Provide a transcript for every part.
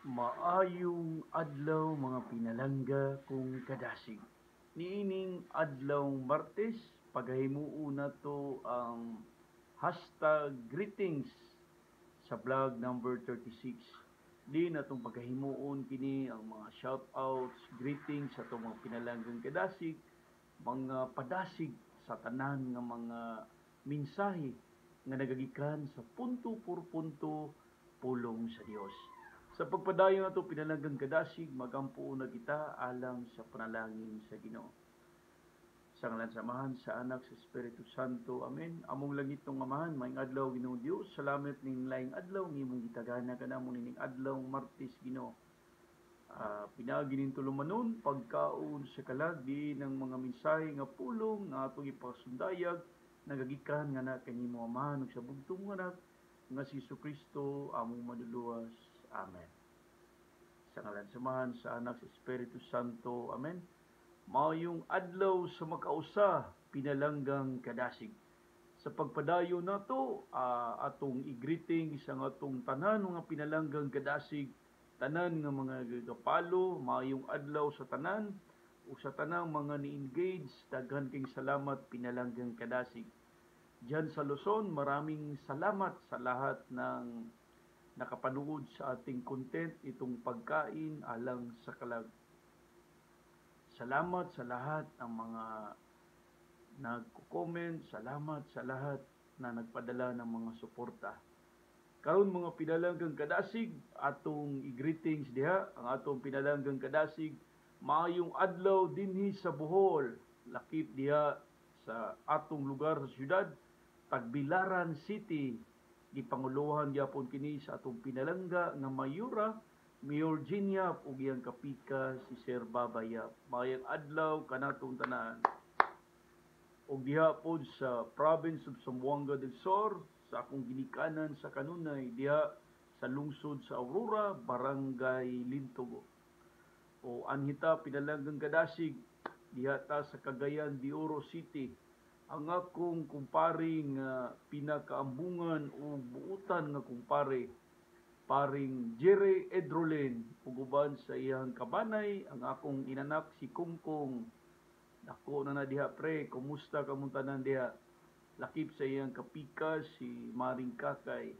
Maayong adlaw mga pinalangga kung kadasig. Niining adlaw Martes, paghahimuo na to ang hashtag greetings sa vlog number 36. Di na itong paghahimuon kini ang mga shoutouts, greetings sa itong mga pinalanggang kadasig, mga padasig sa tanan nga mga mensahe nga nagagikan sa punto por punto pulong sa Dios. Sa pagpadayon nato pinalanggang kadasig, magampo na kita alang sa panalangin sa Ginoo. Sa ngalan samahan sa anak sa Espiritu Santo. Amen. Among langit tong amahan, maing adlaw Ginoo Dios. Salamat ning laing adlaw ngimong gitagana kanamo ning adlaw Martes Ginoo. Pinagi ning tulumanon pagkaon sa kalagi ng mga mensahe nga pulong nga atong ipasundayag nagagikan nga na kanimo amahan ug sa bugtong anak nga si Jesucristo among maduluwas. Amen. Sa ngalan samahan sa anak sa Espiritu Santo. Amen. Maayong adlaw sa makausa, pinalanggang kadasig. Sa pagpadayo nato, atong i-greeting isang atong tanan nga pinalanggang kadasig, tanan nga mga gagapalo, maayong adlaw sa tanan, o sa tanang mga ni-engage, daghan king salamat pinalanggang kadasig. Diyan sa Luzon, maraming salamat sa lahat ng nakapanood sa ating content itong pagkain alang sa kalag. Salamat sa lahat ng mga nagko-comment, salamat sa lahat na nagpadala ng mga suporta. Karon mga pinalanggang kadasig, atong i-greetings diha, ang atong pinalanggang kadasig, maayong adlaw dinhi sa Bohol, lakip diha sa atong lugar sa syudad, Tagbilaran City. Gipanguluhan gyapon kini sa atong pinalangga nga mayura, Mayor Ginia ug iyang kapika si Sir Babaya. Mayang adlaw kanatong tanan. Ug diha pod sa province of Zamboanga del Sur, sa akong ginikanan sa kanunay diha sa lungsod sa Aurora, Barangay Lintugo. O anhita pinalanggang kadasig diha ta sa Cagayan de Oro City. Ang akong kumparing pinakaambungan o buutan nga kumpare, paring Jerry Edrolin, uguban sa iyang kabanay, ang akong inanak si Kungkong. Dako na diha pre, kumusta kamong tanan diha? Lakip sa iyang kapika si Maring Kakay.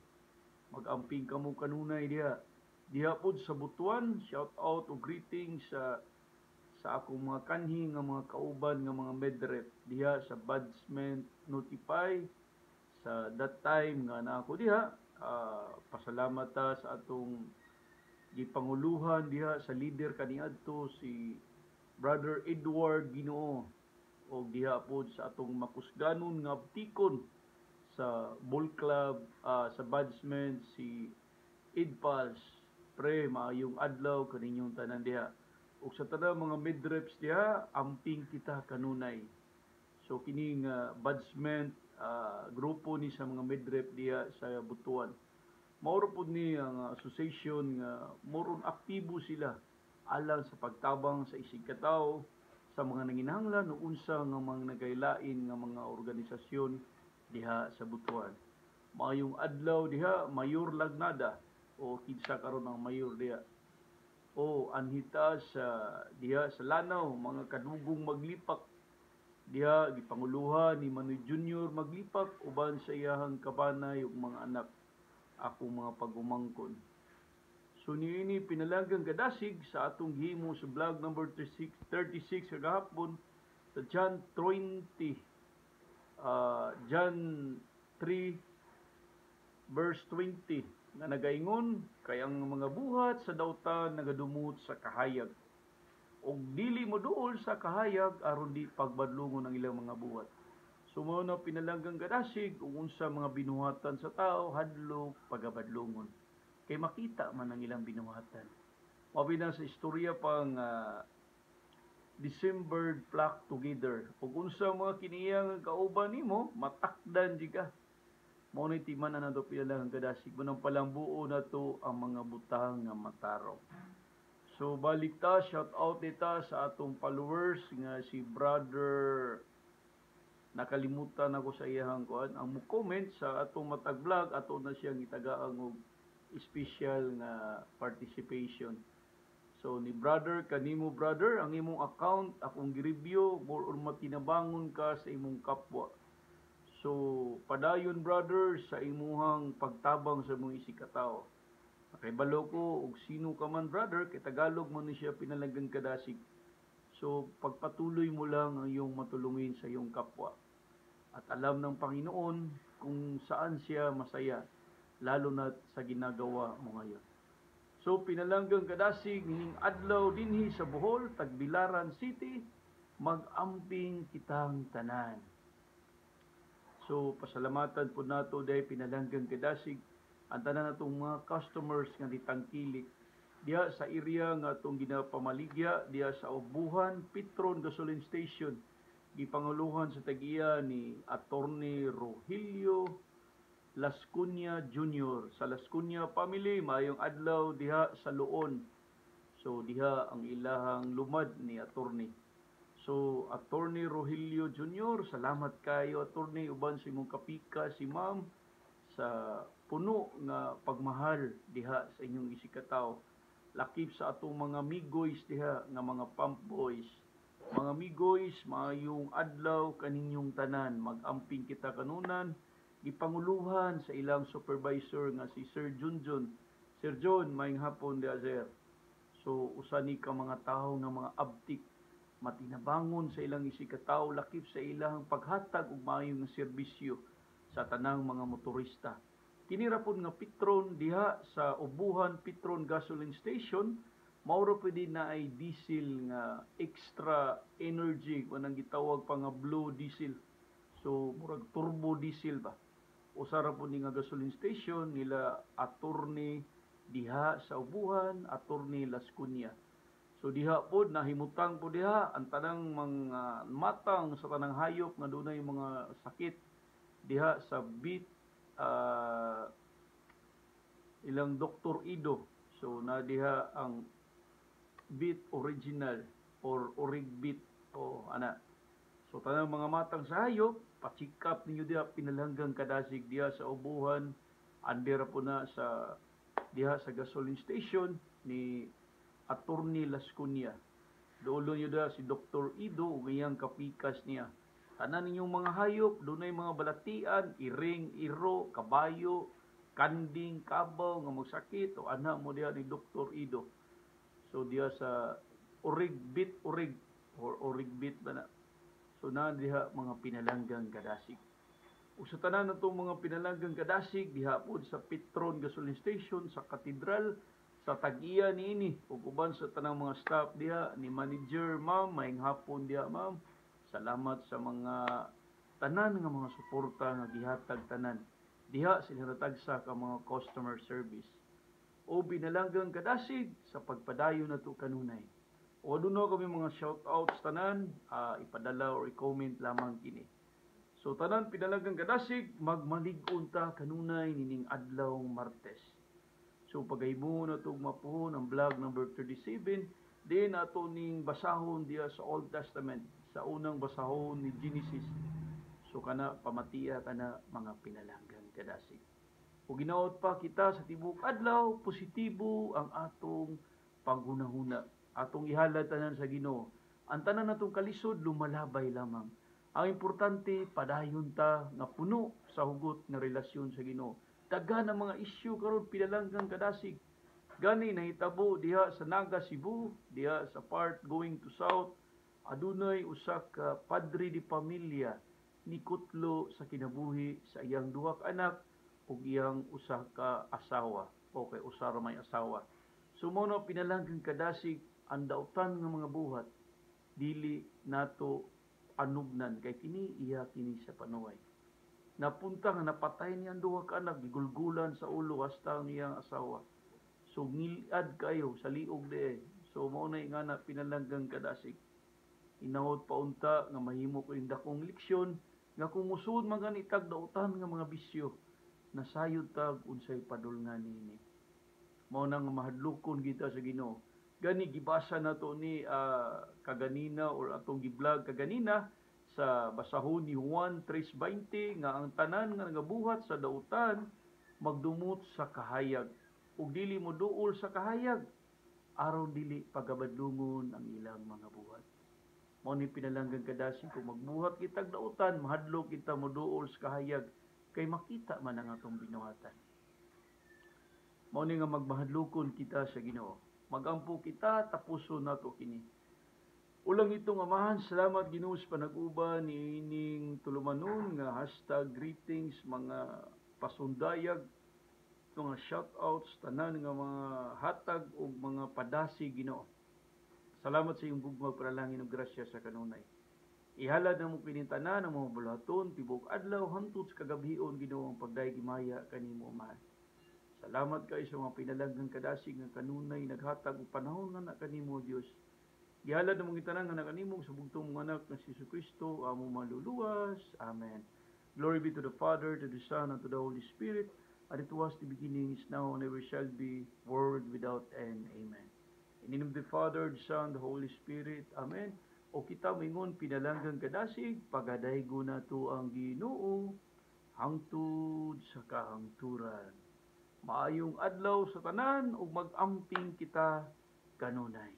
Magamping kamo kanunay diha. Diha pod sa Butuan, shout out o greetings sa akong mga kanhi nga mga kauban nga mga medrep diha sa Badsment Notify sa that time nga na ako diha. Pasalamat ta sa atong gipanguluhan diha sa leader kaniadto si Brother Edward Ginoo, o diha pod sa atong makusganon nga abtikon sa ball club sa Badsment si Idpals. Pre, maayong adlaw kaninyong tanan diha. Ug sa tanang mga midreps diha, amping kita kanunay. So kining Badsment grupo ni sa mga midrep diha sa Butuan. Mauro pod ni ang association nga moron aktibo sila alang sa pagtabang sa isig katawo sa mga nanginahanglan ug unsa nga mga nagailain nga mga organisasyon diha sa Butuan. Maayong adlaw diha, Mayor Lagnada o kinsa karon ang mayor diha. O anhita sa diha sa Lanao, mga kadugong maglipak diha gipanguluhan ni Manoy Junior maglipak uban sa iyahang kabanay ug mga anak, ako mga pagumangkon. So niini pinalanggang kadasig sa atong gihimo sa vlog number 36 kagahapon sa John 20, John 3 verse 20 nga nagaingon kay ang mga buhat sa dawtan nagadumot sa kahayag ug dili moduol sa kahayag aron di pagbadlongon ang ilang mga buhat. So mao na pinalanggang kadasig ug unsa mga binuhatan sa tao hadlok pagabadlongon kay makita man ang ilang binuhatan. Mabi na sa istorya pang December flock together ug unsa mga kiniyang kauban nimo matakdan di ka. Mao ni timan na nato pinalanggang kadasig mo nang palambuo na to ang mga butang nga matarong. So balik ta, shout out dita sa atong followers nga si Brother, nakalimutan ako sa iyang kuan, ang mo comment sa atong matag vlog ato na siyang itagaang og special nga participation. So ni brother kanimo brother ang imong account akong gi-review more or matinabangon ka sa imong kapwa. So padayon brother sa imuhang pagtabang sa imong isikatawo. Nakahibalo ko og sino ka man brother kay Tagalog man ni siya pinalanggang kadasig. So pagpatuloy mo lang ang iyong matulungin sa iyong kapwa. At alam ng Panginoon kung saan siya masaya, lalo na sa ginagawa mo ngayon. So pinalanggang kadasig ning adlaw dinhi sa Bohol, Tagbilaran City, mag-amping kitang tanan. So pasalamatan po nato dahil pinalanggang kadasig ang tanan natong mga customers nga ditangkilik diha sa area nga atong ginapamaligya diha sa Ubuhan Petron Gasoline Station, gipanguluhan sa tag-iya ni Attorney Rogelio Lascuña Jr. Sa Lascuña family, maayong adlaw diha sa Luon. So diha ang ilahang lumad ni attorney. So Attorney Rogelio Jr., salamat kayo attorney uban sa imong kapika si ma'am sa puno nga pagmahal diha sa inyong isikataw. Lakip sa atong mga migoys diha nga mga pump boys. Mga migoys, maayong adlaw kaninyong tanan, mag-amping kita kanunan, gipanguluhan sa ilang supervisor nga si Sir Junjun. Sir John, maayong hapon dia sir. So usani ka mga tawo nga mga abtik, matinabangon sa ilang isikataw, lakip sa ilang paghatag og maayong nga serbisyo sa tanang mga motorista. Kinirapon nga Petron diha sa Ubuhan Petron Gasoline Station, mauro pwede na ay diesel nga extra energy kanang gitawag pa nga blue diesel. So murag turbo diesel ba. Usara po ni nga gasoline station nila attorney diha sa Ubuhan, Attorney Lascuña. So diha po nahimutang po diha ang tanang mga matang sa tanang hayop nga dunay mga sakit diha sa beat ilang Dr. Ido. So na diha ang beat original or orig beat o ana. So tanang mga matang sa hayop, pa-check-up ninyo diha pinalanggang kadasig diha sa Ubuhan, under po na sa diha sa gasoline station ni Attorney Lascuña. Doolo nyo diha si Dr. Ido ug iyang kapikas niya. Tanan ninyong mga hayop, dunay mga balatian, iring, iro, kabayo, kanding, kabaw nga magsakit o ana mo diha ni Dr. Ido. So diha sa orig or orig bit ba na. So na diha mga pinalanggang kadasig. O sa tanan natong mga pinalanggang kadasig diha po sa Petron Gasoline Station sa Katedral sa tag-iya niini ug uban sa tanang mga staff diha ni manager ma'am, maayong hapon diha ma'am. Salamat sa mga tanan nga mga suporta nga gihatag tanan diha sila natagsa ka mga customer service. O binalanggang kadasig sa pagpadayon nato kanunay. O doon kami mga shoutouts tanan, ipadala or i-comment lamang kini. So tanan pinalanggang kadasig, magmalig-on ta kanunay nining adlaw Martes. So pagaymo na itong mapuhon ang vlog number 37, din ato ning basahon diya sa Old Testament, sa unang basahon ni Genesis. So kana pamatiya kana mga pinalanggang kadasig. Kung ginaot pa kita sa tibok adlaw, positibo ang atong paghunahuna. Atong ihalad tanan sa Ginoo. Ang tanan natong kalisod lumalabay lamang. Ang importante padayon ta nga puno sa hugot nga relasyon sa Ginoo. Daghan ang mga isyu karon pinalanggang kadasig. Gani nahitabo diha sa Naga Cebu, diha sa part going to south, adunay usa ka padre di pamilya ni kutlo sa kinabuhi sa iyang duha ka anak ug iyang usa ka asawa o kay usa ra may asawa. Sumono pinalanggang kadasig ang dautan nga mga buhat dili nato anugnan kay kini iya kini sa panuway. Napunta nga napatay niya ang duha ka anak, gigulgulan sa ulo hasta ang iyang asawa. So ngilad kayo sa liog de. So mao na nga pinalanggang kadasig. Inawod paunta nga mahimo ko yung dakong leksyon nga kung musud man ganitag dautan nga mga bisyo nasayod tag unsay padulngan nini. Mao nang mahadlokon kita sa Ginoo. Gani gibasa nato ni kaganina or atong giblog kaganina sa basahon ni Juan 3:20 nga ang tanan nga nagabuhat sa dautan magdumot sa kahayag. ug dili mo duol sa kahayag aron dili pagabadlungon ang ilang mga buhat. Mao ni pinalanggan kadasig kung magbuhat kitag dautan, mahadlok kita moduol sa kahayag kay makita man ang atong binuhatan. Mao ni nga magmahadlokon kita sa Ginoo. Magampo kita tapuson nato kini. Ulang itong amahan, salamat Ginoo sa panag-uban ni ining tulumanon nga #greetings mga pasundayag, mga shoutouts tanan nga mga hatag ug mga padasi Ginoo. Salamat sa iyong gugmang panalangin ug grasya sa kanunay. Ihalad na mo kinintanan ang mga bulaton tibok adlaw hangtod sa kagabion Ginoo ang pagdayegimaya kanimo mahal. Salamat kay sa mga pinalanggang kadasig nga kanunay naghatag og panahon nga na kanimo Dios. Gihalad na mong itanan nga na kanimo sa bugtong mga anak na si Jesucristo amo maluluwas. Amen. Glory be to the Father, to the Son, and to the Holy Spirit, as it was the beginning, is now, and ever shall be, world without end. Amen. In the name of the Father, the Son, the Holy Spirit. Amen. O kita mingon pinalanggang kadasig, pagadaygo na to ang Ginoo, hangtod sa kahangturan. Maayong adlaw sa tanan, ug mag-amping kita kanunay.